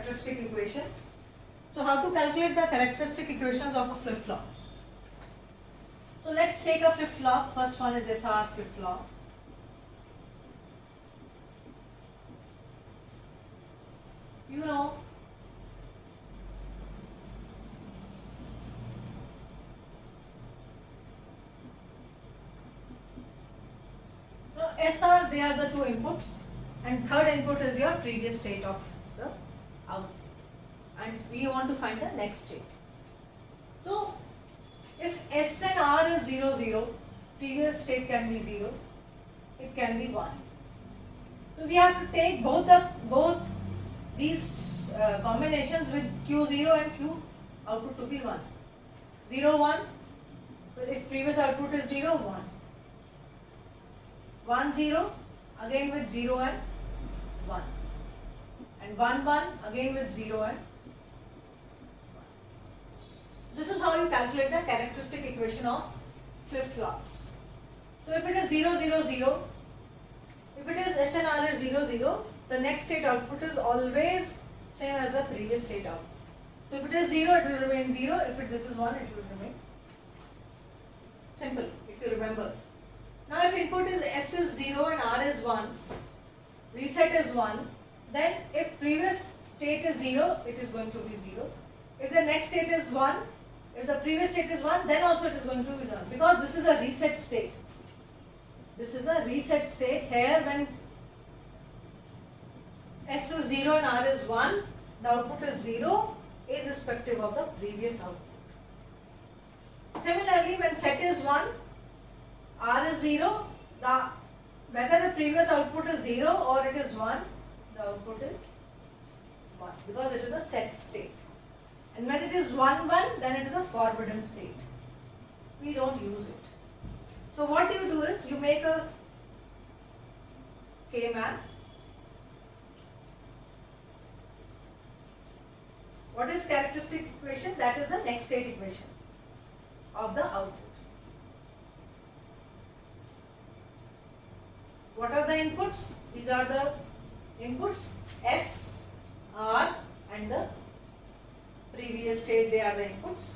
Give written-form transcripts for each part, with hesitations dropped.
characteristic equations. So how to calculate the characteristic equations of a flip-flop? So let's take a flip-flop. First one is SR flip-flop. You know, SR, they are the two inputs, and third input is your previous state of the output, and we want to find the next state. So if S and R is 0, 0, previous state can be 0, it can be 1. So we have to take both these combinations with Q0 and Q output to be 1. 0, 1, if previous output is 0, 1. 1, 0, again with 0 and 1. And 1, 1, again with 0 and 1. This is how you calculate the characteristic equation of flip-flops. So if it is 0, 0, 0, if it is S and R is 0, 0, the next state output is always same as the previous state output. So if it is 0, it will remain 0. If this is 1, it will remain simple, if you remember. Now if input is S is 0 and R is 1, reset is 1, then if previous state is 0, it is going to be 0. If the next state is 1, if the previous state is 1, then also it is going to be 1, because this is a reset state. This is a reset state. Here when S is 0 and R is 1, the output is 0 irrespective of the previous output. Similarly, when set is 1, R is 0, whether the previous output is 0 or it is 1, the output is 1, because it is a set state. And when it is 1, 1, then it is a forbidden state. We don't use it. So what you do is, you make a K-map. What is characteristic equation? That is the next state equation of the output. What are the inputs? These are the inputs S, R, and the previous state, they are the inputs.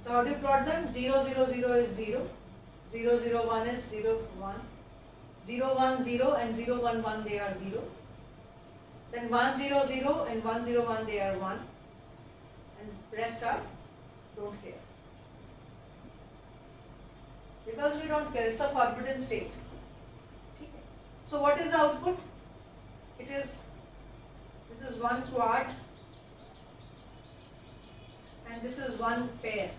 So how do you plot them? 0, 0, 0 is 0, 0, 0, 1 is 0, 1, 0, 1, 0 and 0, 1, 1, they are 0. Then 1, 0, 0 and 1, 0, 1, they are 1, and rest are don't care. Because we don't care, it's a forbidden state. So what is the output? This is one quad and this is one pair.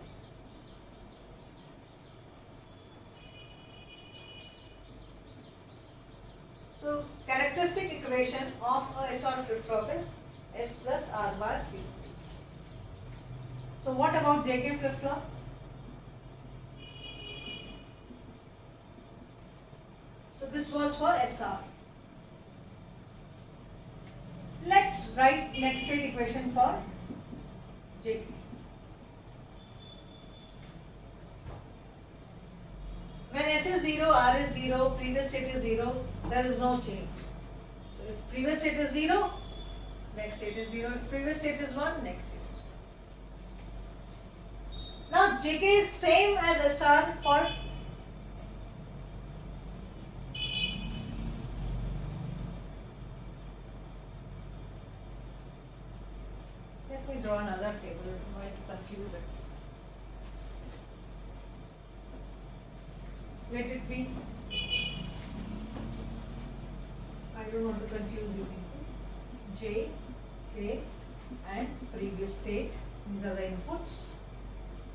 So characteristic equation of a SR flip-flop is S plus R bar Q. So what about JK flip-flop? So this was for SR. Let's write next state equation for JK. When S is 0, R is 0, previous state is 0, there is no change. So if previous state is 0, next state is 0. If previous state is 1, next state is 1. Now JK is same as SR for let me draw another table, it might confuse it. Let it be, I don't want to confuse you people, J, K and previous state, these are the inputs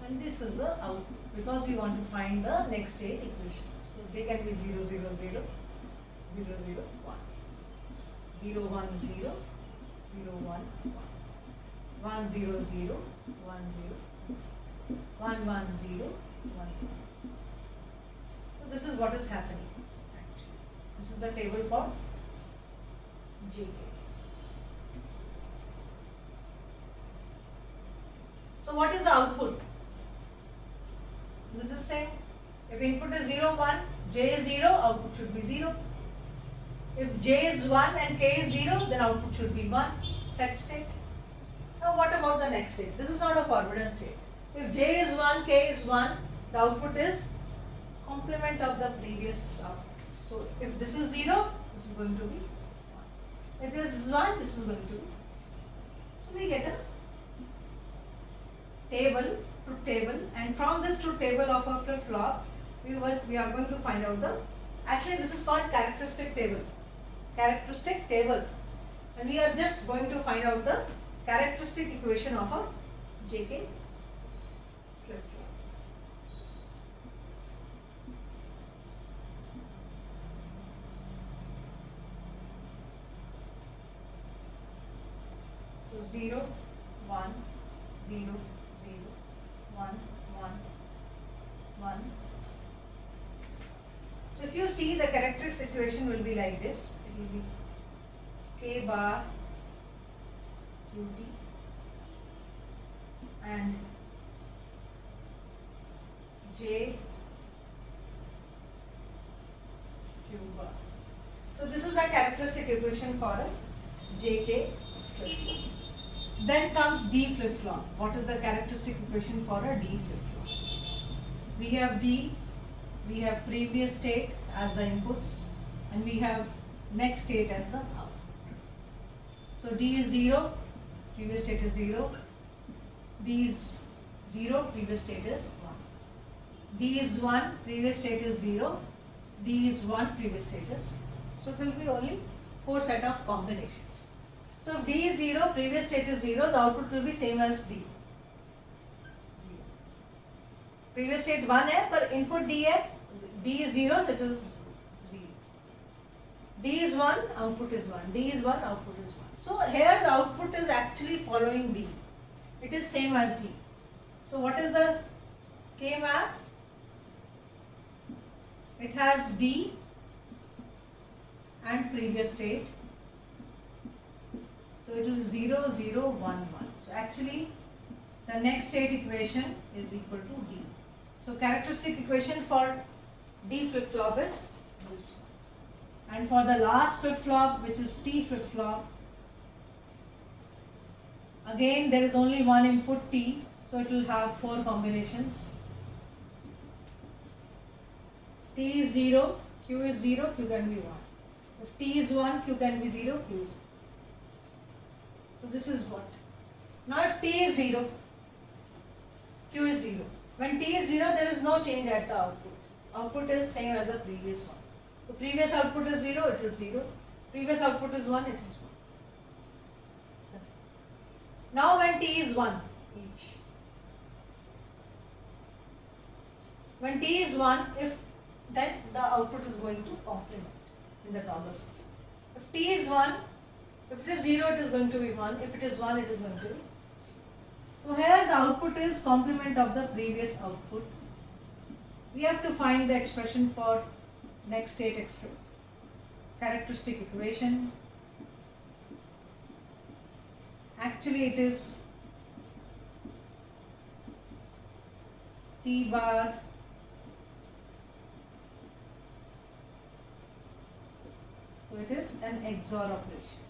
and this is the output, because we want to find the next state equations. So they can be 0, 0, 0, 0, 0, 1, 0, 1, 0, 0, 1, 1, 1, 0, 0, 1, 0, 1, 1, 0, 1, 1. So this is what is happening actually. This is the table for JK. So what is the output? This is same. If input is 0, 1, J is 0, output should be 0. If J is 1 and K is 0, then output should be 1, set state. Now what about the next state? This is not a forbidden state. If j is 1, k is 1, the output is complement of the previous output. So if this is 0, this is going to be 1. If this is 1, this is going to be 0. So we get a table, truth table, and from this truth table of a flip-flop, we are going to find out the, actually this is called characteristic table. Characteristic table. And we are just going to find out the characteristic equation of a JK flip-flop. So 0, 1, 0, 0, 1, 1, 1. So if you see, the characteristic equation will be like this. It will be k bar qt and j q bar. So this is the characteristic equation for a JK flip-flop. Then comes D flip-flop. What is the characteristic equation for a D flip-flop? We have D, we have previous state as the inputs, and we have next state as the output. So D is 0, previous state is 0. D is 0, previous state is 1. D is 1, previous state is 0. D is 1, previous state is 1. So it will be only 4 set of combinations. So if D is 0, previous state is 0, the output will be same as D. 0. Previous state 1 है, पर input D है, D is 0, that is 0. D is 1, output is 1. D is 1, output is 1. So here the output is actually following D. It is same as D. So what is the K map? It has D and previous state. So it is 0, 0, 1, 1. So actually the next state equation is equal to D. So characteristic equation for D flip-flop is this one. And for the last flip-flop, which is T flip-flop, again there is only one input T, so it will have 4 combinations. T is 0, Q is 0, Q can be 1. If T is 1, Q can be 0, Q is 1. So this is what? Now if T is 0, Q is 0. When T is 0, there is no change at the output. Output is same as the previous one. The previous output is 0, it is 0. Previous output is 1, it is 1. Now when T is 1 each. When T is 1, then the output is going to complement in the toggle state. If T is 1, if it is 0, it is going to be 1. If it is 1, it is going to be 0. So here the output is complement of the previous output. We have to find the expression for next state characteristic equation. Actually it is T bar so it is an XOR operation.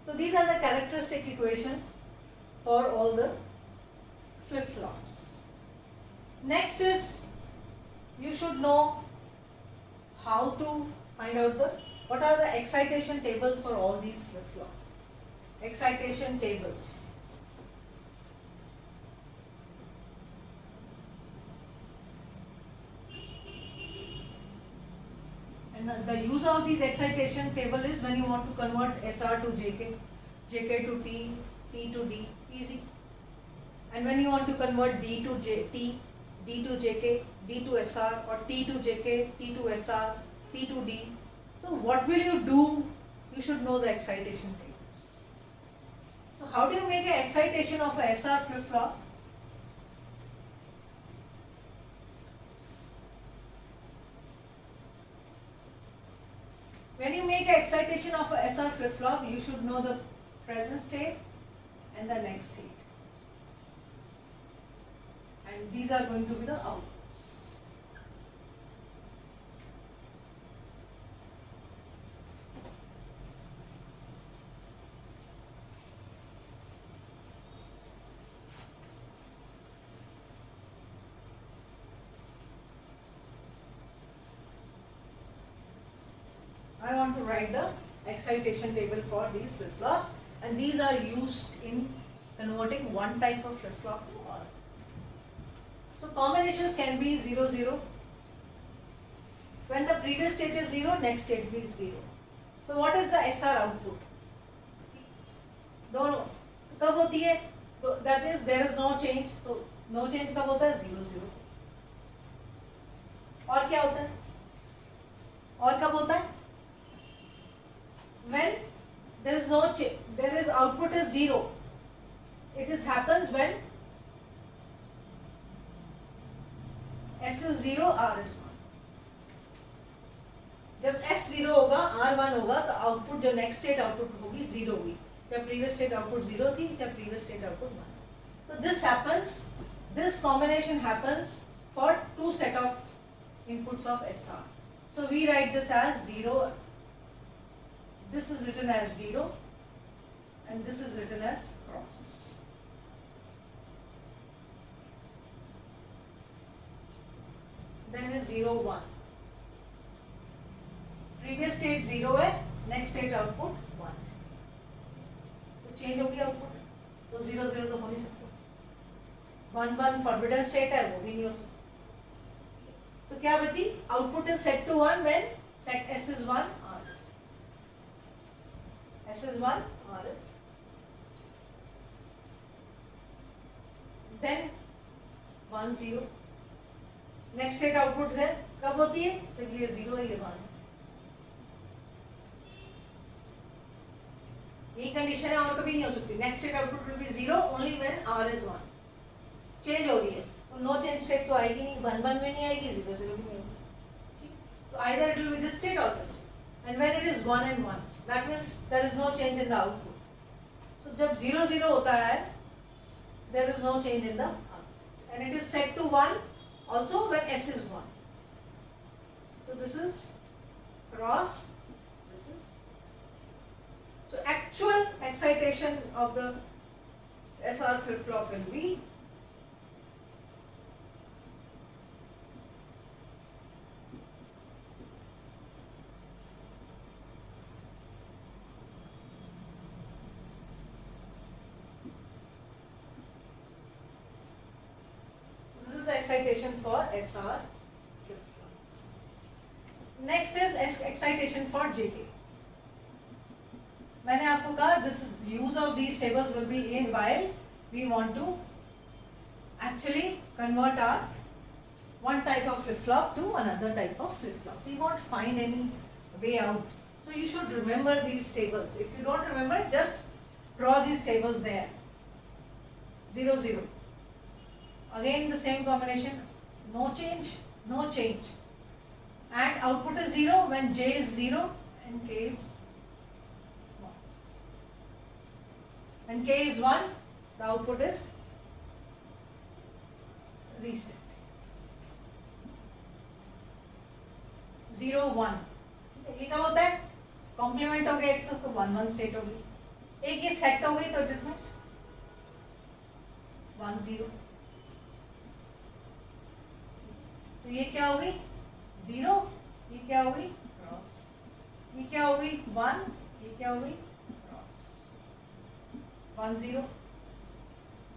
So these are the characteristic equations for all the flip-flops. Next is, you should know how to find out what are the excitation tables for all these flip-flops. Excitation tables. And the use of these excitation table is when you want to convert SR to JK, JK to T, T to D, easy. And when you want to convert D to T, D to JK, D to SR, or T to JK, T to SR, T to D. So what will you do? You should know the excitation tables. So how do you make an excitation of a SR flip-flop? When you make an excitation of a SR flip-flop, you should know the present state and the next state. And these are going to be the outputs. I want to write the excitation table for these flip-flops, and these are used in converting one type of flip-flop to another. So combinations can be 0, 0. When the previous state is 0, next state will be 0. So what is the SR output? दोनों कब होती है? तो that is there is no change. तो no change कब होता है? 0, 0. और क्या होता है? और कब होता है? When there is no change, there is output is 0. It is happens when S is 0, R is 1. जब S 0 होगा, R 1 होगा, तो आउटपुट जो नेक्स्ट स्टेट आउटपुट होगी 0 हुई. जब प्रीवियस स्टेट आउटपुट 0 थी, जब previous state output 1. So this happens, this combination happens for two set of inputs of SR. So we write this as 0. This is written as 0, and this is written as cross. Then is 0, 1. Previous state 0 है, next state output 1. तो change हो गया output, तो 0, 0 तो हो नहीं सकता. 1, 1 forbidden state है, वो भी नहीं हो सकता. तो क्या बची? Output is set to 1 when set S is 1, R is. S is 1, R is. Then 1, 0. Next state output है, कब होती है? जब ये 0 है, ये 1. ये कंडीशन है और कभी नहीं हो सकती. Next state output will be 0 only when R is 1. Change हो रही है तो नो चेंज स्टेट तो आएगी नहीं. 1, 1 में नहीं आएगी, 0, 0 में नहीं आएगी. ठीक, तो either it will be this state or this state. And when it is 1 and 1, that means there is no change in the output. So जब 0, 0 होता है, there is no change in the output, and it is set to 1 also when S is 1. So this is cross. This is. So actual excitation of the SR flip-flop will be the excitation for SR flip-flop. Next is excitation for JK. मैंने आपको कहा this is use of these tables will be in while we want to actually convert our one type of flip-flop to another type of flip-flop. We won't find any way out. So you should remember these tables. If you don't remember, just draw these tables there. 0, 0. Again the same combination, no change, no change. And output is 0 when J is 0 and K is 1. When K is 1, the output is reset. 0, 1. ये कब होता है? Complement हो गया एक तो 1, 1 state हो गई. एक ये सेट हो गई तो इट मींस 1, 0. तो ये क्या होगी? 0. ये क्या होगी? क्रॉस. ये क्या होगी? 1. ये क्या होगी? क्रॉस. 1, 0.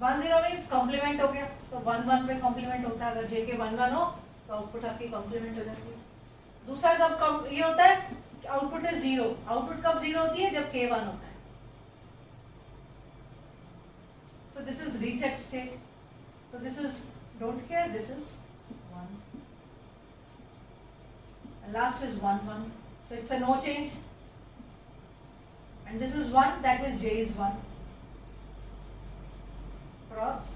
1, 0 मीन्स कॉम्प्लीमेंट हो गया. तो 1, 1 पे कॉम्प्लीमेंट होता है. अगर जे के 1, 1 हो तो आउटपुट आपकी कॉम्प्लीमेंट हो जाती है. दूसरा कब ये होता है? Output is 0. आउटपुट कब 0 होती है? जब K 1 होता है. So this is reset state. So this is don't care. This is 1. And last is 1, 1. So it's a no change. And this is 1. That means J is 1. Cross.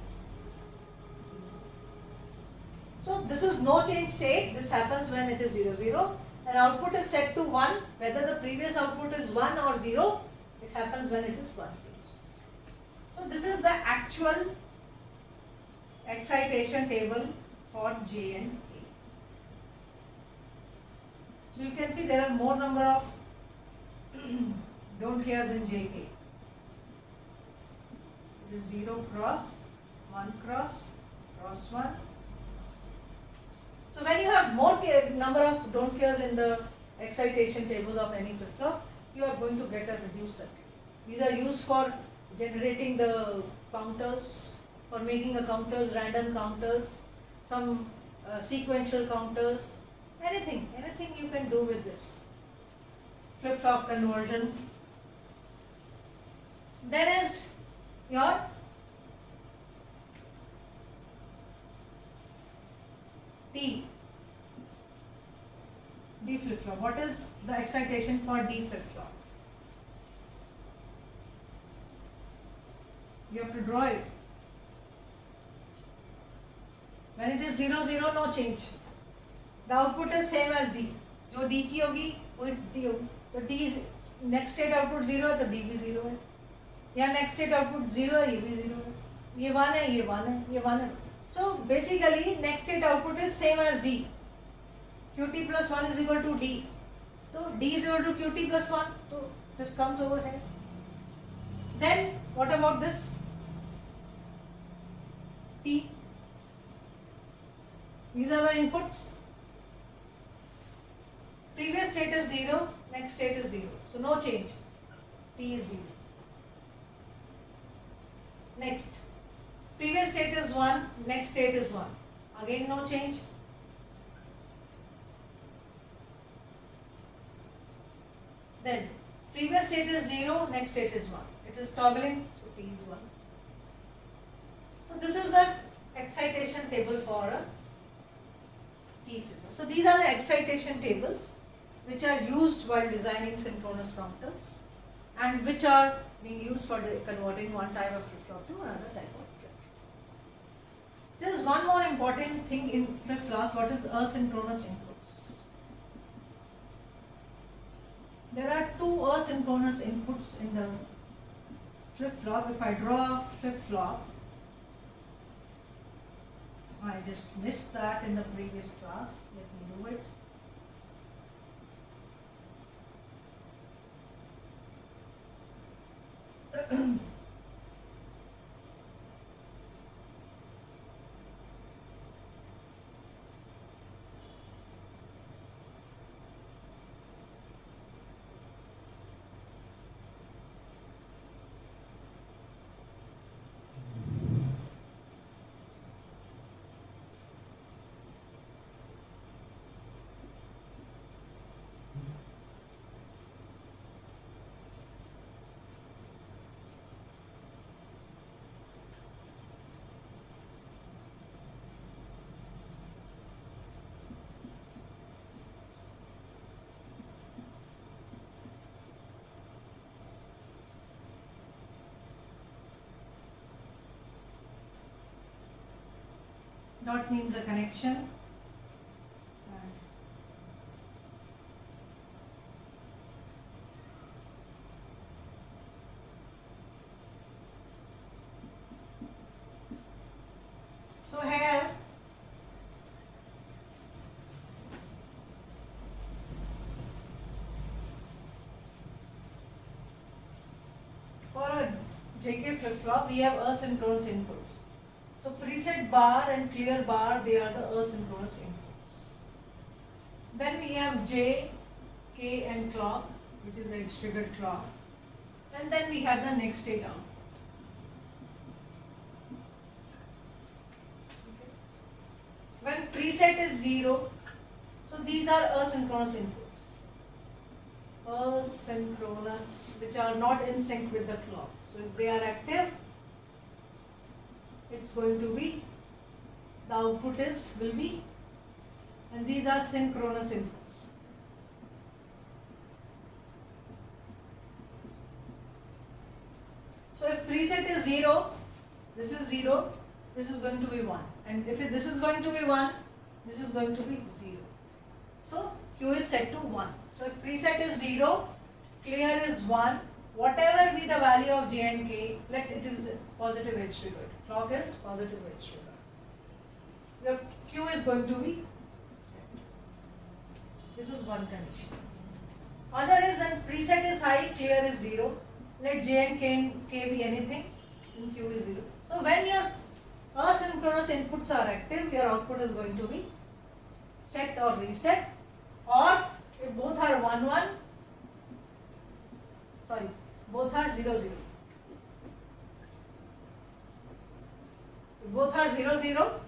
So this is no change state. This happens when it is 0, 0. And output is set to 1. Whether the previous output is 1 or 0, it happens when it is 1, 0. So this is the actual excitation table for J and K. So you can see there are more number of don't cares in JK. It is 0 cross, 1 cross, cross 1. So when you have more number of don't cares in the excitation tables of any flip-flop, you are going to get a reduced circuit. These are used for generating the counters, for making a counters, random counters, some sequential counters, anything you can do with this flip-flop conversion. Then is your D flip-flop. What is the excitation for D flip-flop? You have to draw it. When it is 0 0, no change. The output is same as D. जो D की होगी वो D होगी. तो D next state output 0 है तो D भी 0 है. यहाँ next state output 0 है ये भी 0 है. ये 1 है ये 1 है ये 1 है. So basically next state output is same as D. Qt plus 1 is equal to D. So D is equal to Qt plus 1. So this comes over here. Then what about this? T. These are the inputs. Previous state is 0, next state is 0. So no change. T is 0. Next. Previous state is 1, next state is 1. Again no change. Then previous state is 0, next state is 1. It is toggling, so T is 1. So this is the excitation table for a T flip-flop. So these are the excitation tables which are used while designing synchronous counters and which are being used for converting one type of flip-flop to another type of flip-flop. There is one more important thing in flip-flops, what is asynchronous inputs. There are two asynchronous inputs in the flip-flop. If I draw a flip-flop, I just missed that in the previous class. Let me do it. Dot means a connection. So here for a JK flip-flop we have asynchronous inputs. So preset bar and clear bar, they are the asynchronous inputs. Then we have J, K and clock, which is the edge triggered clock. And then we have the next state output. When preset is 0, so these are asynchronous inputs. Asynchronous, which are not in sync with the clock. So if they are active, it's going to be, the output will be, and these are synchronous inputs. So if preset is 0, this is 0, this is going to be 1. And if this is going to be 1, this is going to be 0. So Q is set to 1. So if preset is 0, clear is 1, whatever be the value of J and K, let it is positive edge triggered. Clock is positive edge triggered. Your Q is going to be set. This is one condition. Other is when preset is high, clear is 0. Let J and K be anything, and Q is 0. So when your asynchronous inputs are active, your output is going to be set or reset. Or If both are 1 1, sorry, both are 0 0. If both are 0 0,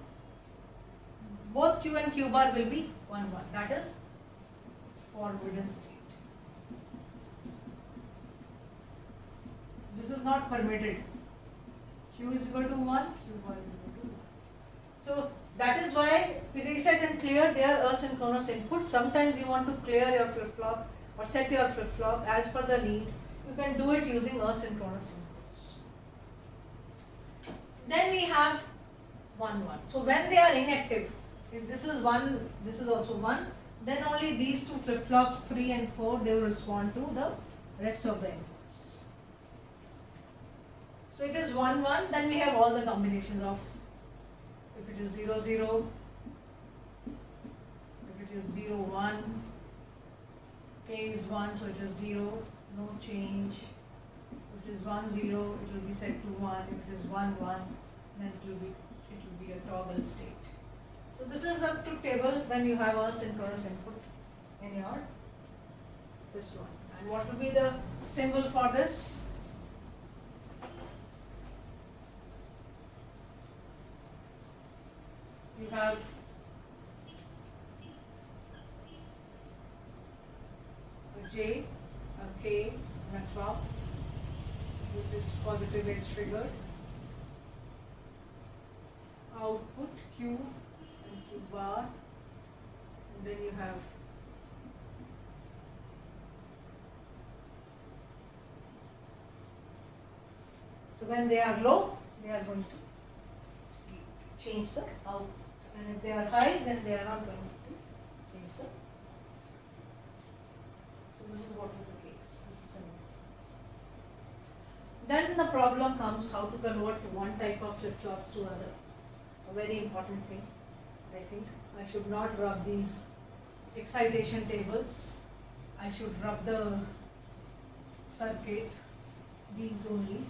both Q and Q bar will be 1 1. That is forbidden state. This is not permitted. Q is equal to 1, Q bar is equal to 1. So that is why reset and clear, they are asynchronous inputs. Sometimes you want to clear your flip-flop or set your flip-flop as per the need. You can do it using asynchronous inputs. Then we have 1 1. So when they are inactive, if this is 1, this is also 1, then only these two flip-flops 3 and 4, they will respond to the rest of the inputs. So it is 1 1, then we have all the combinations of, if it is 0 0, if it is 0 1, k is 1, so it is 0, no change. If it is 1 0, it will be set to 1. If it is 1 1, then it will be a toggle state. So this is a truth table when you have a synchronous input in your this one. And what will be the symbol for this? You have a J, a K, and a top, which is positive edge triggered. Output Q and Q bar, and then you have so when they are low, they are going to change the output, and if they are high, then they are not going to change the. So this is what is the case. This is simple. Then the problem comes how to convert one type of flip-flops to other. A very important thing, I think. I should not rub these excitation tables. I should rub the circuit, these only.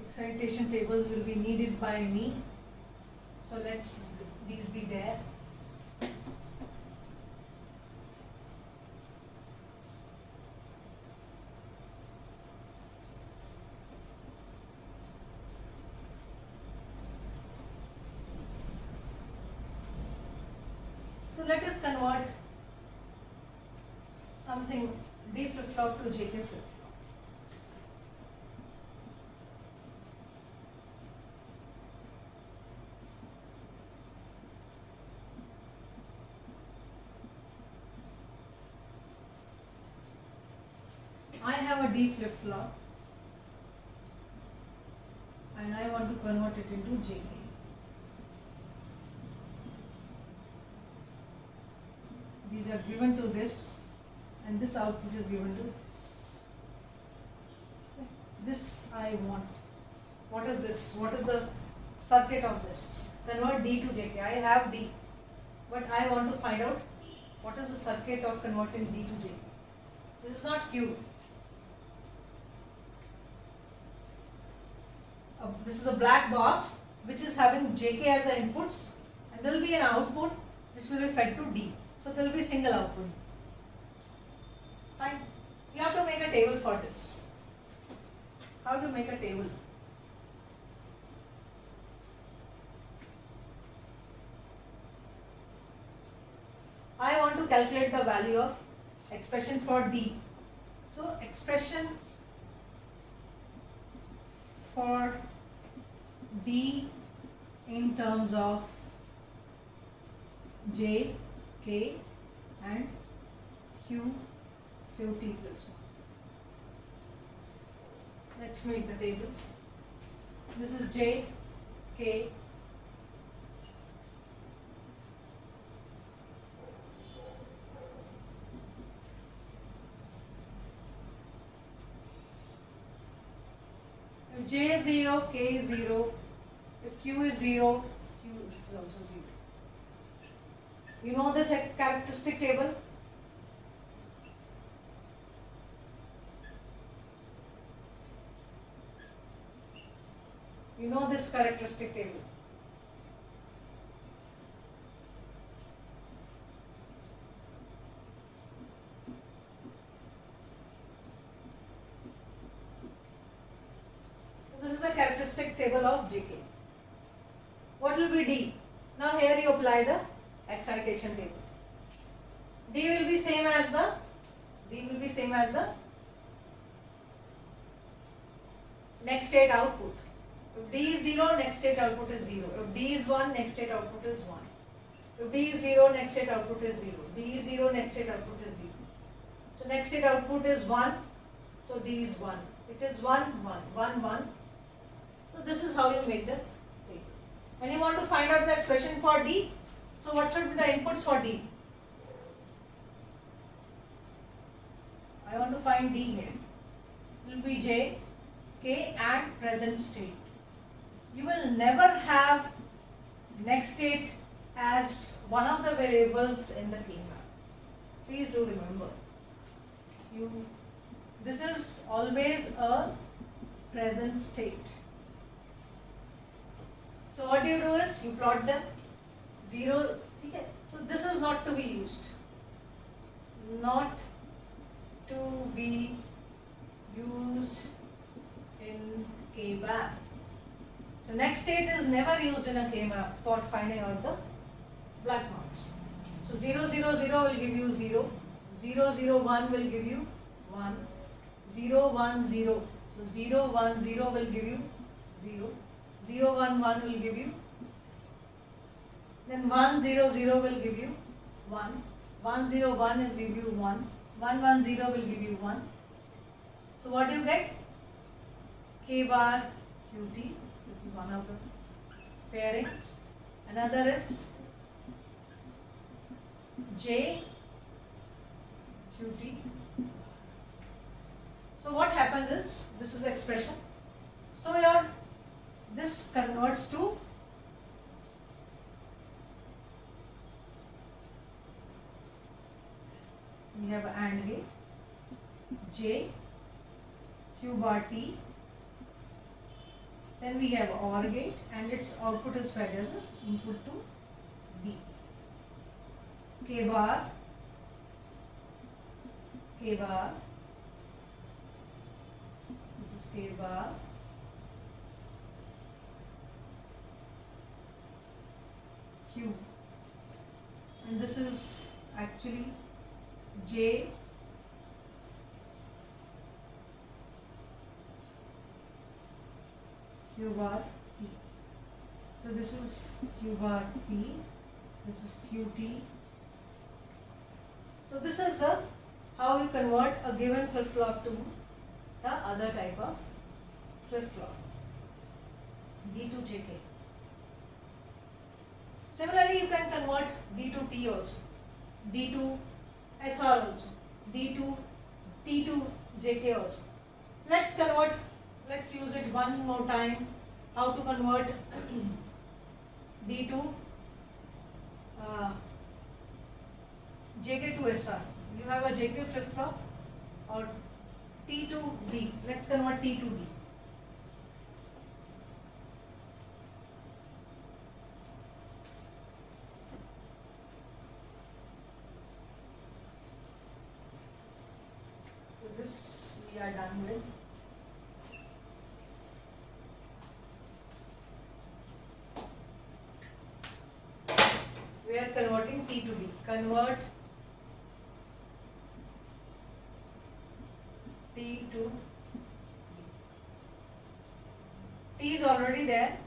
Excitation tables will be needed by me. So let's these be there. So let us convert something D flip-flop to JK flip-flop. I have a D flip-flop and I want to convert it into JK. These are given to this and this output is given to this. This I want. What is this? What is the circuit of this? Convert D to JK. I have D, but I want to find out what is the circuit of converting D to JK. This is not Q. This is a black box which is having JK as the inputs, and there will be an output which will be fed to D. So there will be a single output. Fine. You have to make a table for this. How to make a table? I want to calculate the value of expression for D. So expression for D in terms of J, K and Q, QT plus 1. Let's make the table. This is J, K, if J is 0, K is 0, if Q is 0, Q is also 0. You know this characteristic table? You know this characteristic table? characteristic table of JK. What will be D? Now here you apply the excitation table. D will be same as the next state output. If D is 0, next state output is 0. If D is 1, next state output is 1. If D is 0, next state output is 0. D is 0, next state output is 0. So next state output is 1. So D is 1. It is 1, 1, 1, 1. So this is how you make the table. And you want to find out the expression for D. So what should be the inputs for D? I want to find D here. It will be J, K and present state. You will never have next state as one of the variables in the K-map. Please do remember. This is always a present state. So what you do is you plot them 0. Okay. So this is not to be used. Not to be used in K-map. So next state is never used in a K-map for finding out the black marks. So 0, 0, 0 will give you 0. 0, 0, 1 will give you 1. 0, 1, 0. So 0, 1, 0 will give you 0. 0, 1, 1 will give you. Then 1, 0, 0 will give you 1. 1, 0, 1 is give you 1. 1, 1, 0 will give you 1. So what do you get? K bar QT. This is one of the pairings. Another is J QT. So what happens is, this is the expression. So this converts to we have an AND gate, J, Q bar T, then we have OR gate and its output is fed as an input to D. K bar, this is K bar, Q, and this is actually J, Q bar T. So this is Q bar T, this is QT. So this is how you convert a given flip-flop to the other type of flip-flop, D to JK. Similarly, you can convert D to T also, D to SR also, D to T to JK also. Let's use it one more time. How to convert D to JK to SR. You have a JK flip-flop or T to D. Let's convert T to D. So this we are done with. We are converting T to D. Convert T to D. T is already there.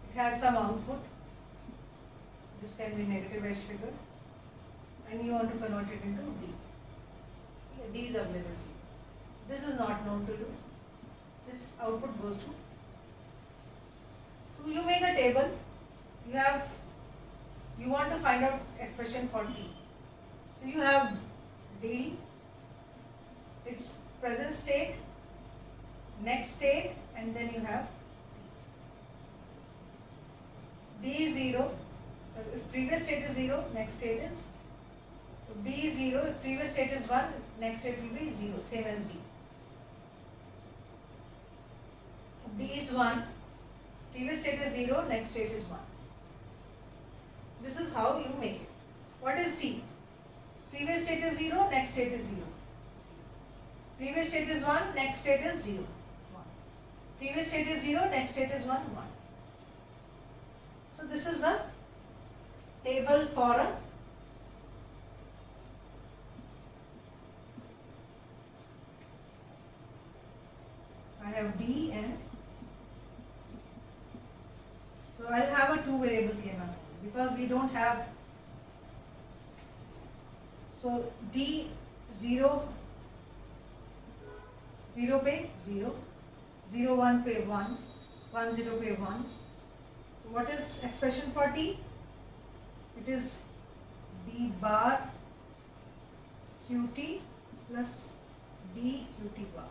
It has some output. This can be negative edge figure. And you want to convert it into D. Okay, D is available to you. This is not known to you. This output goes to. So you make a table. You want to find out expression for T. So you have D, its present state, next state, and then you have D is 0. If previous state is 0, next state is D is 0. If previous state is 1, next state will be 0, same as D. If D is 1, previous state is 0, next state is 1. This is how you make it. What is T? Previous state is 0, next state is 0. Previous state is 1, next state is 0. 1. Previous state is 0, next state is 1, 1. So this is a table for a I have D and so I'll have a 2 variable here now because we don't have, so D 0, 0 pay 0, 0 1 pay 1, 1 0 pay 1. So what is expression for T? It is D bar QT plus D QT bar.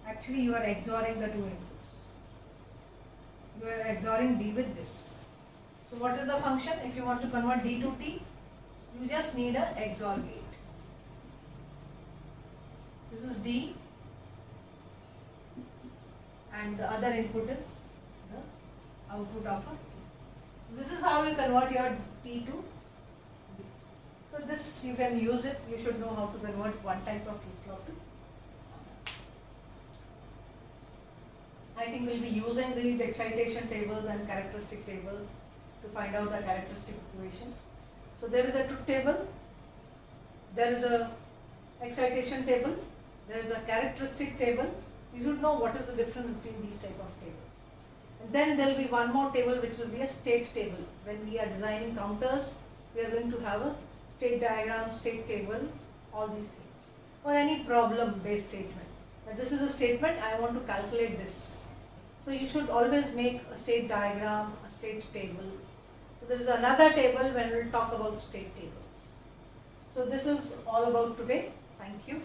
Actually you are XORing the two inputs. You are XORing D with this. So what is the function? If you want to convert D to T, you just need a XOR gate. This is D and the other input is the output of a T. This is how you convert your T to D. So this you can use it. You should know how to convert one type of flip-flop to. I think we'll be using these excitation tables and characteristic tables to find out the characteristic equations. So there is a truth table, there is a excitation table, there is a characteristic table. You should know what is the difference between these type of tables. And then there will be one more table which will be a state table. When we are designing counters, we are going to have a state diagram, state table, all these things. Or any problem based statement. But this is a statement, I want to calculate this. So you should always make a state diagram, a state table. So there is another table when we will talk about state tables. So this is all about today. Thank you.